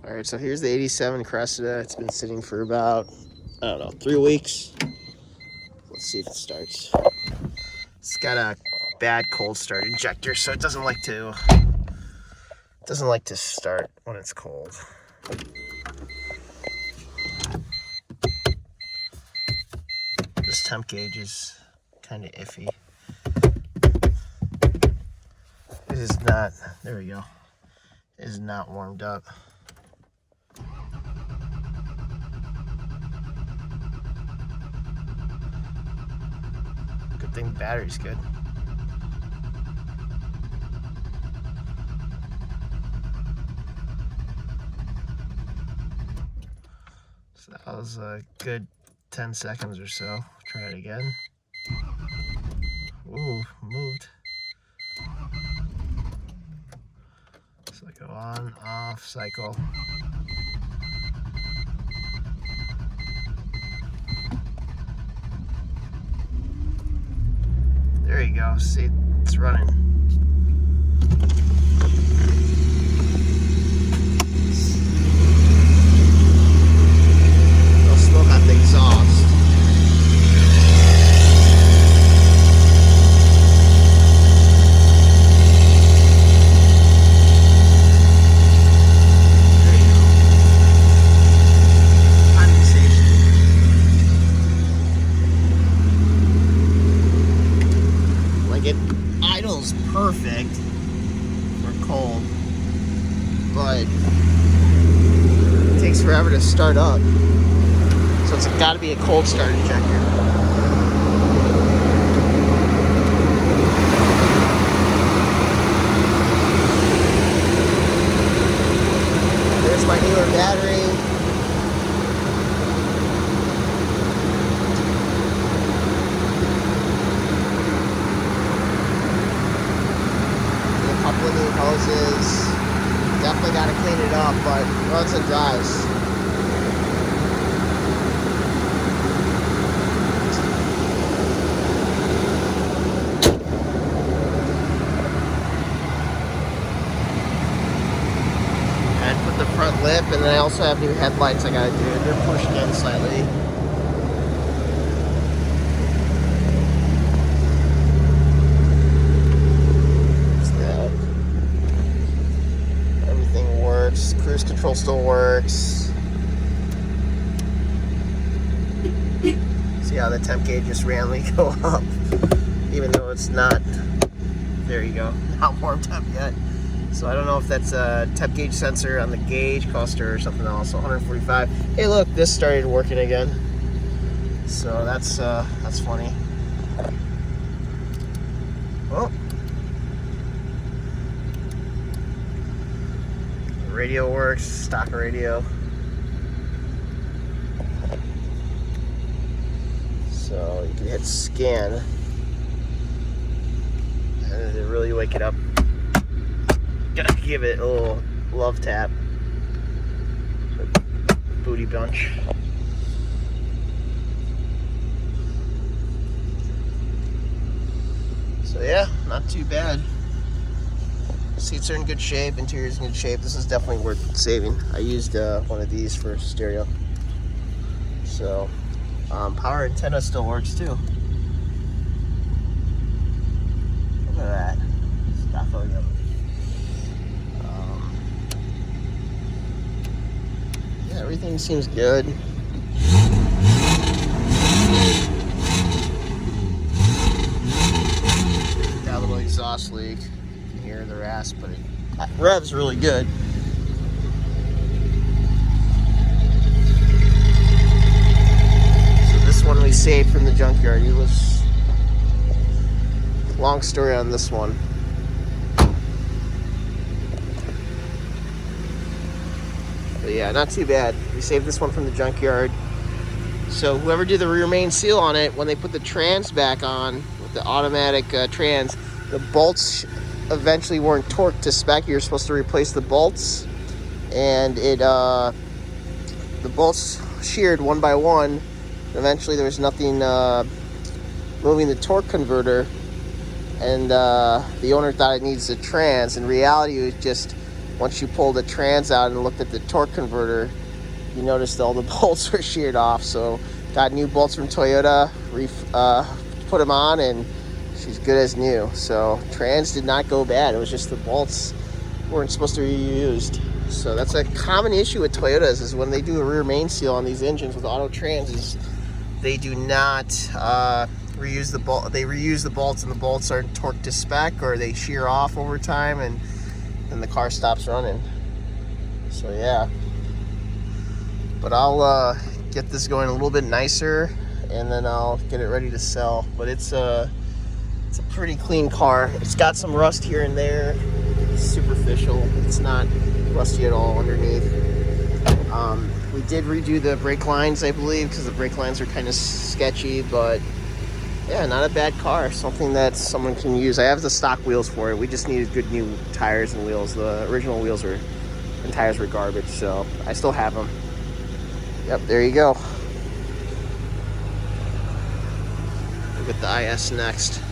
All right, so here's the 87 Cressida. It's been sitting for about, I don't know, 3 weeks. Let's see if it starts. It's got a bad cold start injector, so it doesn't like to start when it's cold. This temp gauge is kind of iffy. It is not, there we go. It is not warmed up. Good thing the battery's good. So that was a good 10 seconds or so. Try it again. Ooh, moved. So go on, off, cycle. There you go. See, it's running. No smoke on the exhaust. It idles perfect for cold, but it takes forever to start up. So it's got to be a cold start injector. There's my newer battery. Couple of new hoses. Definitely got to clean it up, but runs and drives. And put the front lip, and then I also have new headlights I got to do. They're pushed in slightly. Cruise control still works. See how the temp gauge just randomly go up, even though it's not. There you go, not warmed up yet. So I don't know if that's a temp gauge sensor on the gauge cluster or something else. So 145. Hey, look, this started working again. So that's funny. Oh. Radio works, stock radio. So you can hit scan, and to really wake it up, gotta give it a little love tap. Booty bunch. So yeah, not too bad. Seats are in good shape, interior's in good shape. This is definitely worth saving. I used one of these for stereo. So, power antenna still works too. Look at that. Stop filling up. Yeah, everything seems good. Got a little exhaust leak. Hear the rasp, but it revs really good. So this one we saved from the junkyard. It was a long story on this one. But yeah, not too bad. We saved this one from the junkyard. So whoever did the rear main seal on it, when they put the trans back on with the automatic trans, the bolts eventually weren't torqued to spec. You're supposed to replace the bolts, and the bolts sheared one by one. Eventually there was nothing moving the torque converter, and the owner thought it needs a trans. In reality, it was just once you pull the trans out and looked at the torque converter, you noticed all the bolts were sheared off. So got new bolts from Toyota, put them on, and she's good as new. So trans did not go bad. It was just the bolts weren't supposed to be used. So that's a common issue with Toyotas, is when they do a rear main seal on these engines with auto trans, is they do not reuse the bolt. They reuse the bolts, and the bolts aren't torqued to spec, or they shear off over time, and then the car stops running. So yeah, but I'll get this going a little bit nicer, and then I'll get it ready to sell. But it's a pretty clean car. It's got some rust here and there. It's superficial. It's not rusty at all underneath. We did redo the brake lines, I believe, because the brake lines are kind of sketchy, but yeah, not a bad car. Something that someone can use. I have the stock wheels for it. We just needed good new tires and wheels. The original wheels and tires were garbage, so I still have them. Yep, there you go. We'll get the IS next.